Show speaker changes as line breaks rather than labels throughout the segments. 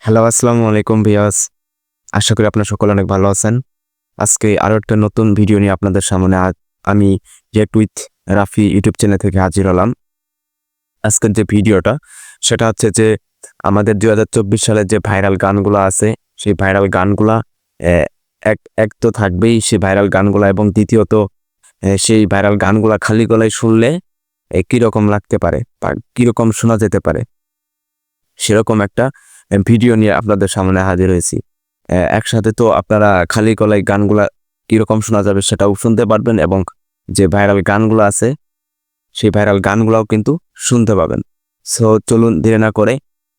Hello, আসসালামু আলাইকুম viewers. আশা করি আপনারা সকলে অনেক ভালো আছেন। আজকে আরো একটা নতুন ভিডিও নিয়ে আপনাদের সামনে আমি react with Rafi YouTube channel থেকে হাজির হলাম। আজকের যে ভিডিওটা সেটা হচ্ছে যে আমাদের 2024 সালের যে ভাইরাল গানগুলো আছে সেই ভাইরাল গানগুলা এক তো থাকবেই সেই ভাইরাল গানগুলা, এবং দ্বিতীয়ত সেই ভাইরাল গানগুলা খালি গলায় শুনলে কীরকম লাগতে পারে বা কীরকম শোনা যেতে পারে সেরকম একটা ভিডিও নিয়ে আপনাদের সামনে হাজির হয়েছি। একসাথে তো আপনারা খালি গলায় গানগুলা কীরকম শোনা যাবে সেটাও শুনতে পারবেন, এবং যে ভাইরাল গানগুলো আছে সেই ভাইরাল গানগুলাও কিন্তু শুনতে পাবেন। সো চলুন দেরি না করে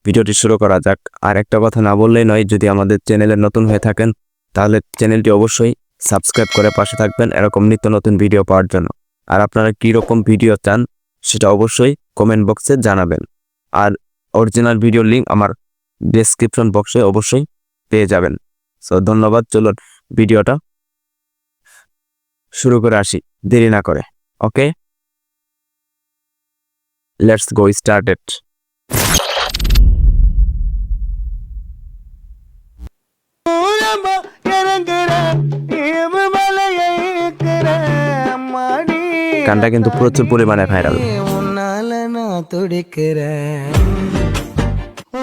ভিডিওটি শুরু করা যাক। আর একটা কথা না বললেই নয়, যদি আমাদের চ্যানেলে নতুন হয়ে থাকেন তাহলে চ্যানেলটি অবশ্যই সাবস্ক্রাইব করে পাশে থাকবেন এরকম নিত্য নতুন ভিডিও পাওয়ার জন্য। আর আপনারা কীরকম ভিডিও চান সেটা অবশ্যই কমেন্ট বক্সে জানাবেন। আর অরিজিনাল ভিডিওর লিঙ্ক আমার ডেসক্রিপশন বক্সে অবশ্যই পেয়ে যাবেন। সো ধন্যবাদ। চলুন ভিডিওটা শুরু করে আসি দেরি না করে। ওকে, লেটস গো স্টার্টেড। গানটা কিন্তু প্রচুর পরিমাণে ভাইরাল।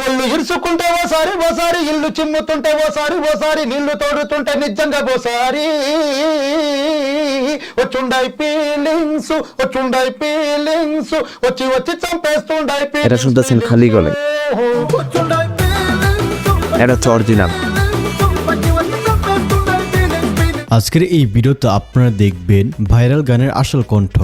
ఒళ్ళు ఇరుచుకుంటే ఓసారి ఇల్లు చిమ్ముతుంటే ఓసారి నీళ్లు తోడుతుంటే నిజంగా ఓసారి వచ్చుండాయి ఫీలింగ్స్ వచ్చి చంపేస్తుండాయి
এটা শুনতেছেন খালি গলায়, এটা হচ্ছে অরিজিনাল।
আজকের এই ভিডিওতে আপনারা দেখবেন ভাইরাল গানের আসল কণ্ঠ।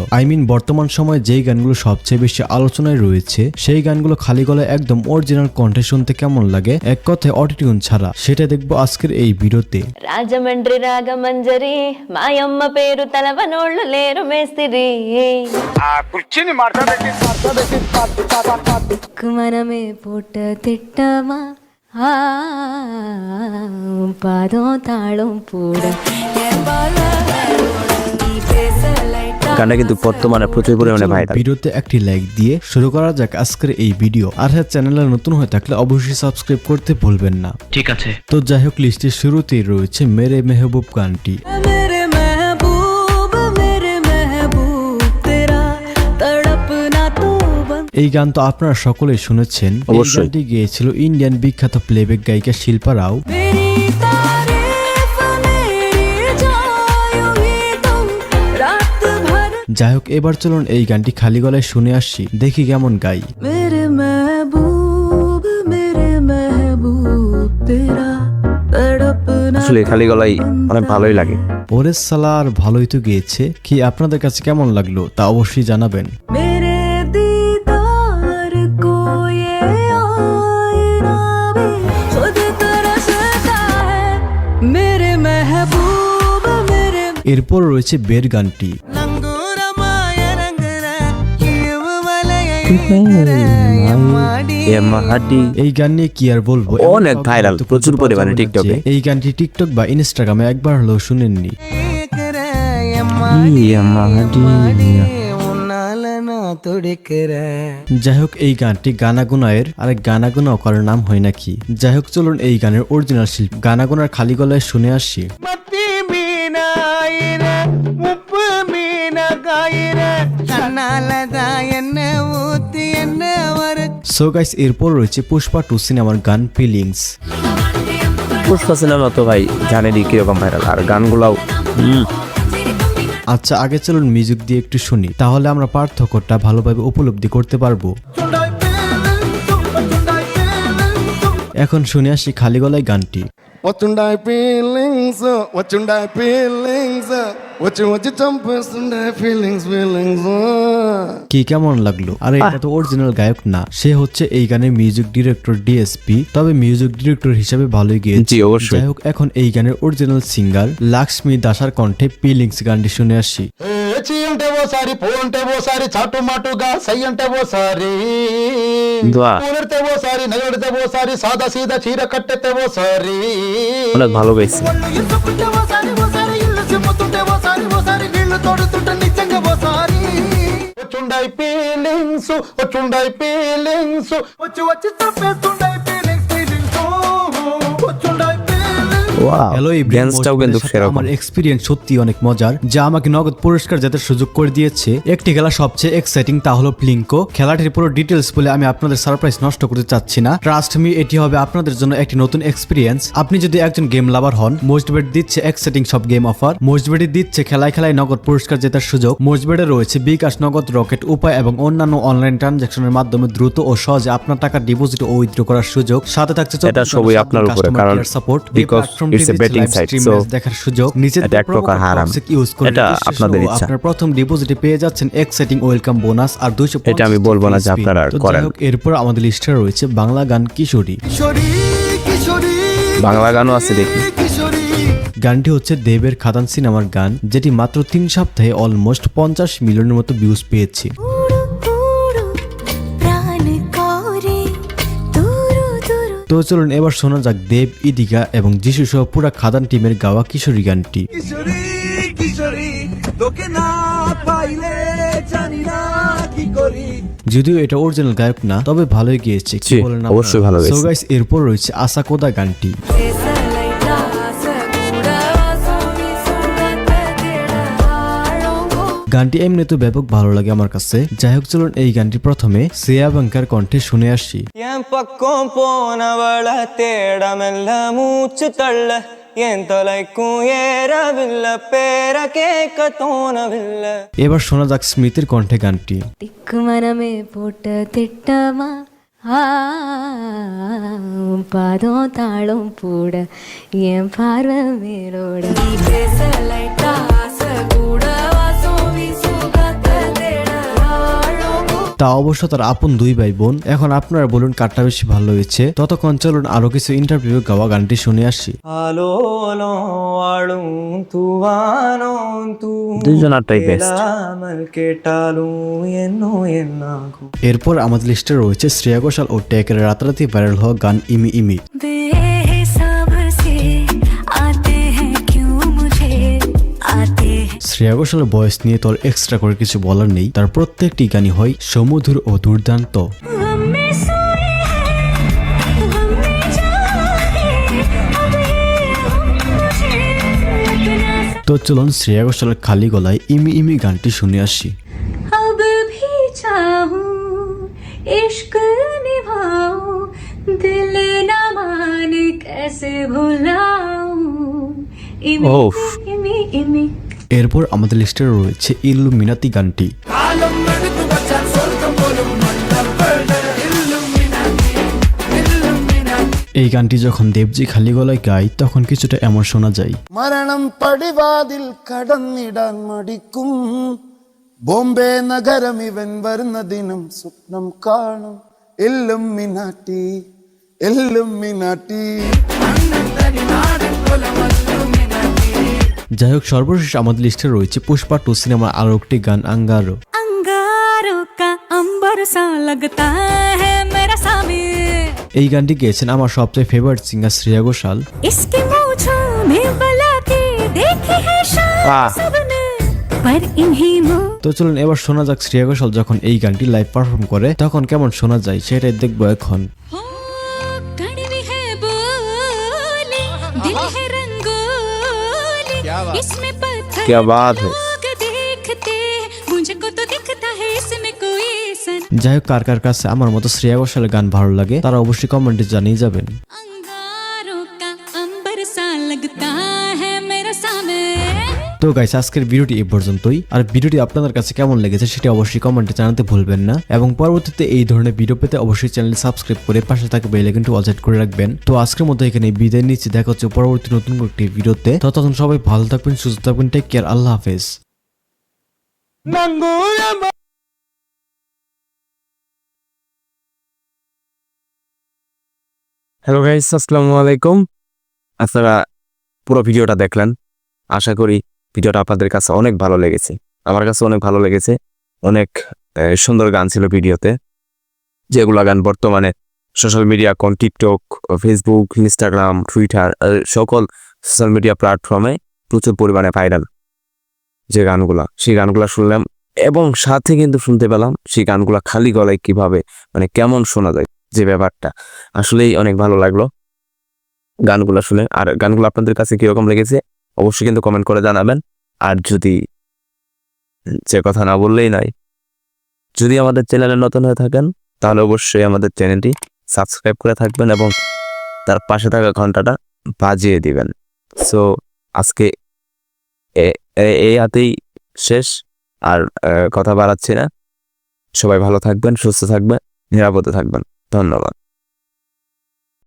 বর্তমান সময়ে যেই গানগুলো সবচেয়ে বেশি আলোচনায় রয়েছে সেই গানগুলো খালি গলায় একদম অরিজিনাল কণ্ঠে শুনতে কেমন লাগে, এক কথায় অটোটিউন ছাড়া, সেটা দেখবো আজকের এই ভিডিওতে।
రాజమండ్రి రాగమంజరి మాయమ్మ పేరు తలవనోళ్ళు లేరు మేస్తిరి మనమే పూట తిట్టమా పాదం తాళం పూడ
গানটা কিন্তু বর্তমানে প্রচুর পরিমাণে ভাইরাল।
ভিডিওতে একটি লাইক দিয়ে শুরু করা যাক আজকের এই ভিডিও। আর হ্যাঁ, চ্যানেলে নতুন হয়ে থাকলে অবশ্যই সাবস্ক্রাইব করতে ভুলবেন না। ঠিক আছে, তো যাই হোক, লিস্টের শুরুতেই রয়েছে মেরে মেহবুব গানটি। এই গান তো আপনারা সকলেই শুনেছেন।
অবশ্যই।
গানটি গেয়েছিল ইন্ডিয়ান বিখ্যাত প্লেব্যাক গায়িকা শিল্পা রাও। যাই হোক, এবার চলুন এই গানটি খালি গলায় শুনে আসি, দেখি কেমন গাই।
আসলে খালি গলায় অনেক ভালোই লাগে।
ওরে সালার, ভালোই তো গিয়েছে। কি আপনাদের কাছে কেমন লাগলো তা অবশ্যই জানাবেন। এরপর রয়েছে বের গানটি। এই গান নিয়ে কি আর বলবো,
অনেক ভাইরাল, প্রচুর পরিমাণে টিকটকে।
এই গানটি টিকটক বা ইনস্টাগ্রামে একবার হলেও শুনেননি। যাই হোক, এই গানটি গানা গুনায়ের, আরেক গানা গুনাও করার নাম হয় নাকি। যাই হোক, চলুন এই গানের অরিজিনাল শিল্পী গানা গুনার খালি গলায় শুনে আসি। সো গাইস, এরপর রয়েছে পুষ্পা 2 সিনেমার গান ফিলিংস।
পুষ্পা সিনেমা তো ভাই জানেনই কিরকম ভাইরাল, আর গানগুলাও
আচ্ছা, আগে চলুন মিউজিক দিয়ে একটু শুনি, তাহলে আমরা পার্থক্যটা ভালোভাবে উপলব্ধি করতে পারবো। এখন শুনে আসি খালি গলায় গানটি।
వచ్చుండాయి ఫీలింగ్స్ వచ్చి చంపేస్తుండాయి ఫీలింగ్స్
কি কেমন লাগলো? আরে এটা তো অরিজিনাল গায়ক না, সে হচ্ছে এই গানের মিউজিক ডিরেক্টর ডিএসপি। তবে মিউজিক ডিরেক্টর হিসেবে ভালোই গিয়েছে।
জি, অবশ্যই।
যাই হোক, এখন এই গানের অরিজিনাল সিঙ্গার লক্ষ্মী দাসার কণ্ঠে ফিলিংস গানটি শুনে আসি।
చీ అంటే ఓసారి పో అంటే ఓసారి చాటు మాటుగా సై అంటే ఓసారి పూలెడితే ఓసారి నగడితే ఓసారి సాదా సీదా చీర కట్టెతే ఓసారి
অনেক ভালো গাইছে।
ఇసుకుంటే ఓసారి ఇల్లు చిమ్ముతుంటే ఓసారి నీళ్లు తోడుతుంటే నిజంగా ఓసారి వచ్చుండాయి ఫీలింగ్స్ వచ్చి చంపేస్తుండాయి ఫీలింగ్స్
হ্যালো
ড্যান্সটাও কিন্তু সেরকম।
আমার এক্সপিরিয়েন্স সত্যি অনেক মজার, যা আমাকে নগদ পুরস্কার জেতার সুযোগ করে দিয়েছে। একটি খেলা সবচেয়ে এক্সাইটিং, তা হলো প্লিঙ্কো। খেলাটির পুরো ডিটেলস বলে আমি আপনাদের সারপ্রাইজ নষ্ট করতে চাচ্ছি না। ট্রাস্ট মি, এটি হবে আপনাদের জন্য একটি নতুন এক্সপিরিয়েন্স। আপনি যদি একজন গেম লাভার হন, মোস্টবেট দিচ্ছে এক্সাইটিং সব গেম অফার। মোস্টবেটই দিচ্ছে খেলায় খেলায় নগদ পুরস্কার জেতার সুযোগ। মোস্টবেটে রয়েছে বিকাশ, নগদ, রকেট, উপায় এবং অন্যান্য অনলাইন ট্রানজাকশনের মাধ্যমে দ্রুত ও সহজে আপনার টাকা ডিপোজিট ও উইথড্র করার সুযোগ। সাথে থাকছে
এটা সবই আপনার উপরে, কারণ
support,
because it's a betting site, so
দেখার সুযোগ। নিচে
এটা এক প্রকার হারাম।
ইউজ করে
এটা আপনাদের ইচ্ছা।
আপনার প্রথম ডিপোজিটে পেয়ে যাচ্ছেন এক্সাইটিং ওয়েলকাম বোনাস আর 250।
এটা আমি বলবো না যে আপনারা করেন।
এরপর আমাদের লিস্টে রয়েছে বাংলা গান কিশোরী।
বাংলা গানও আছে দেখি।
গানটি হচ্ছে দেবের খাদান সিনেমার গান, যেটি মাত্র 3 সপ্তাহে অলমোস্ট 50 মিলিয়নের মতো ভিউজ পেয়েছে। তো চলুন এবার শোনা যাক দেব, ইদিকা এবং যিশু সহ পুরা খাদান টিমের গাওয়া কিশোরী গানটি। যদিও এটা অরিজিনাল গায়ক না, তবে ভালোই গিয়েছে, কি
জি,
বলেন
অবশ্যই ভালো
সো
গেয়েছে।
গাইস, এরপর রয়েছে আশা কোদা গানটি। গানটি এমনি তো ব্যাপক ভালো লাগে আমার কাছে। যাই হোক, চলুন এই গানটি প্রথমে শ্রেয়া বাঙ্কার কণ্ঠে শুনে আসি।
என் பக்கம் போனவள தேட மெல்ல மூச்சு தள்ள என் தலைக்கும் ஏறவில்லை பேர கேட்க தோணவில்லை
এবার শোনা যাক স্মৃতির কণ্ঠে গানটি।
திக்கு மனமே போட்ட திட்டமா உன் பாதம் தாளம் போட என் பார்வை மேலோட நீ பேச லைட்டா ஆசை கூட வாசம் வீசும் காத்த தேட
তা অবশ্য তার আপন 2 ভাই বোন। এখন আপনারা বলুন কারটা বেশি ভালো হয়েছে। ততক্ষণ চলুন আরো কিছু ইন্টারভিউ গাওয়া গানটি শুনে আসি।
ஆலோலோ வாழும் தூவானோம் தூ
দুজনারটাই বেস্ট।
கேளாமல் கேட்டாலும் என்னோ என்னாகும்
এরপর আমাদের লিস্টে রয়েছে শ্রেয়া ঘোষাল ও টেকের রাতারাতি ভাইরাল হওয়া গান ইমি ইমি।
बेहिसाब से आते हैं क्यों मुझे आते हैं
শ্রেয়া ঘোষালের ভয়েস নিয়ে তোর এক্সট্রা করে কিছু বলার নেই। তার প্রত্যেকটি গানই হয় সমধুর ও দুর্দান্ত।
हमने सोए हैं हमने जागे अब ये हम मुझे अपना
তো চলুন শ্রেয়া ঘোষালের খালি গলায় ইমি ইমি গানটি শুনে আসি।
अब भी चाहूं इश्क निभाऊं दिल न माने कैसे भुलाऊं इमी
ओफ।
इमी इमी
এরপর আমাদের লিস্টে রয়েছে ইল্লুমিনাতি গানটি। এই গানটি যখন দেবজি খালি গলায় গায় তখন কিছুটা এমন শোনা যায়।
മരണം പടിവാതിൽ കടന്നിടാൻ മടിക്കും ബോംബെ നഗരം ഇവൻ വരുന്ന ദിനം സ്വപ്നം കാണും ഇല്ലുമിനാട്ടി ഇല്ലുമിനാട്ടി
যাই হোক, সর্বশেষ আমাদের লিস্টে রয়েছে পুষ্পা 2 সিনেমার আরো একটি গান अंगारो।
अंगारों का अंबर सा लगता है मेरा सामी
এই গানটি গেয়েছেন আমার সবচেয়ে ফেভারিট সিঙ্গার শ্রেয়া ঘোষাল।
इसके मूंछों में बलाते देखी है शान
वाह।
सबने पर इन्हीं
তো চলুন এবার শোনা যাক শ্রেয়া ঘোষাল যখন এই গানটি লাইভ পারফর্ম করে তখন কেমন শোনা যায়, সেটাই দেখবো এখন।
हो कड़वी है बोली दिल है रंगोली इसमें पत्थर
क्या बात है।
लोग देखते मुझको तो दिखता है इसमें कोई सन
যাই হোক, কার কার কাছে আমার মতো শ্রেয়া ঘোষালের গান ভালো লাগে তারা অবশ্যই কমেন্টে জানিয়ে যাবেন।
अंगारों का अंबर सा लगता है मेरा सामे
তো গাইস, আজকের ভিডিওটি এই পর্যন্তই। আর ভিডিওটি আপনাদের কাছে কেমন লেগেছে সেটা অবশ্যই কমেন্টে জানাতে ভুলবেন না, এবং পরবর্তীতে এই ধরনের ভিডিও পেতে অবশ্যই চ্যানেল সাবস্ক্রাইব করে পাশে থাকা বেল আইকনটি অল সেট করে রাখবেন। তো আজকের মতো এখানে বিদায় নিচ্ছি, দেখা হচ্ছে পরবর্তী নতুন একটি ভিডিওতে। ততক্ষণ সবাই ভালো থাকবেন, সুস্থ থাকবেন, টেক কেয়ার, আল্লাহ হাফেজ।
হ্যালো গাইস, আসসালামু আলাইকুম। আপনারা পুরো ভিডিওটা দেখলেন, আশা করি ভিডিওটা আপনাদের কাছে অনেক ভালো লেগেছে। আমার কাছে অনেক ভালো লেগেছে। অনেক সুন্দর গান ছিল ভিডিওতে, যেগুলো গান বর্তমানে সোশ্যাল মিডিয়া কোন টিকটক, ফেসবুক, ইনস্টাগ্রাম, টুইটার সকল সোশ্যাল মিডিয়া প্ল্যাটফর্মে প্রচুর পরিমাণে ভাইরাল যে গানগুলা, সেই গানগুলা শুনলাম এবং সাথে কিন্তু শুনতে পেলাম সেই গানগুলা খালি গলায় কিভাবে, মানে কেমন শোনা যায়, যে ব্যাপারটা আসলেই অনেক ভালো লাগলো। গানগুলো শুনে। আর গানগুলো আপনাদের কাছে কিরকম লেগেছে অবশ্যই কিন্তু কমেন্ট করে জানাবেন। আর যদি যে কথা না বললেই নাই, যদি আমাদের চ্যানেলে নতুন হয়ে থাকেন তাহলে অবশ্যই আমাদের চ্যানেলটি সাবস্ক্রাইব করে থাকবেন এবং তার পাশে থাকা ঘন্টাটা বাজিয়ে দিবেন। সো আজকে এই হাতেই শেষ, আর কথা বাড়াচ্ছি না। সবাই ভালো থাকবেন, সুস্থ থাকবেন, নিরাপদে থাকবেন। ধন্যবাদ।